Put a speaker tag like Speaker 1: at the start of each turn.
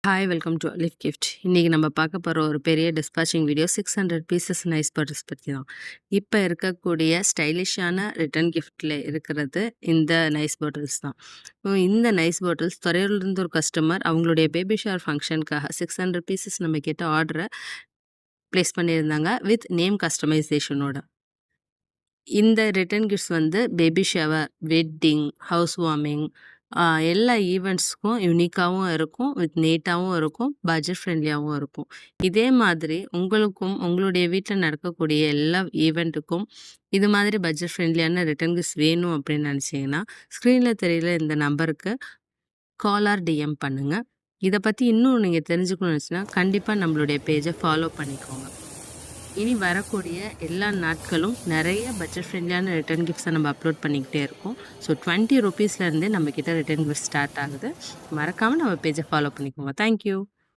Speaker 1: Hi welcome to அலிஃப் gift. இன்றைக்கி நம்ம பார்க்க போகிற ஒரு பெரிய dispatching video 600 pieces nice bottles பற்றி தான். இப்போ இருக்கக்கூடிய ஸ்டைலிஷான ரிட்டர்ன் கிஃப்ட்டில் இருக்கிறது இந்த நைஸ் பாட்டில்ஸ் தான். இந்த நைஸ் பாட்டில்ஸ் துறையூர்லேருந்து ஒரு கஸ்டமர் அவங்களுடைய பேபி ஷவர் ஃபங்க்ஷனுக்காக 600 பீசஸ் நம்ம கிட்ட ஆர்டரை ப்ளேஸ் பண்ணியிருந்தாங்க வித் நேம் கஸ்டமைசேஷனோட. இந்த ரிட்டர்ன் கிஃப்ட்ஸ் வந்து baby shower, wedding, house warming, எல்லா ஈவெண்ட்ஸ்க்கும் யூனிக்காகவும் இருக்கும், வித் நீட்டாகவும் இருக்கும், பட்ஜெட் ஃப்ரெண்ட்லியாகவும் இருக்கும். இதே மாதிரி உங்களுக்கும் உங்களுடைய வீட்டில் நடக்கக்கூடிய எல்லா ஈவெண்ட்டுக்கும் இது மாதிரி பட்ஜெட் ஃப்ரெண்ட்லியான ரிட்டர்ன் கிஃப்ட்ஸ் வேணும் அப்படின்னு நினச்சிங்கன்னா ஸ்க்ரீனில் தெரியல இந்த நம்பருக்கு கால் ஆர் டிஎம் பண்ணுங்கள். இதை பற்றி இன்னும் நீங்கள் தெரிஞ்சுக்கணும்னு நினச்சின்னா கண்டிப்பாக நம்மளுடைய பேஜை ஃபாலோ பண்ணிக்கோங்க. இனி வரக்கூடிய எல்லா நாட்களும் நிறைய பட்ஜெட் ஃப்ரெண்ட்லியான ரிட்டர்ன் கிஃப்ட்ஸை நம்ம அப்லோட் பண்ணிக்கிட்டே இருக்கோம். ஸோ 20 ருபீஸ்லேருந்தே நம்மக்கிட்ட ரிட்டர்ன் கிஃப்ட் ஸ்டார்ட் ஆகுது. மறக்காமல் நம்ம பேஜை ஃபாலோ பண்ணிக்கோங்க. தேங்க்யூ.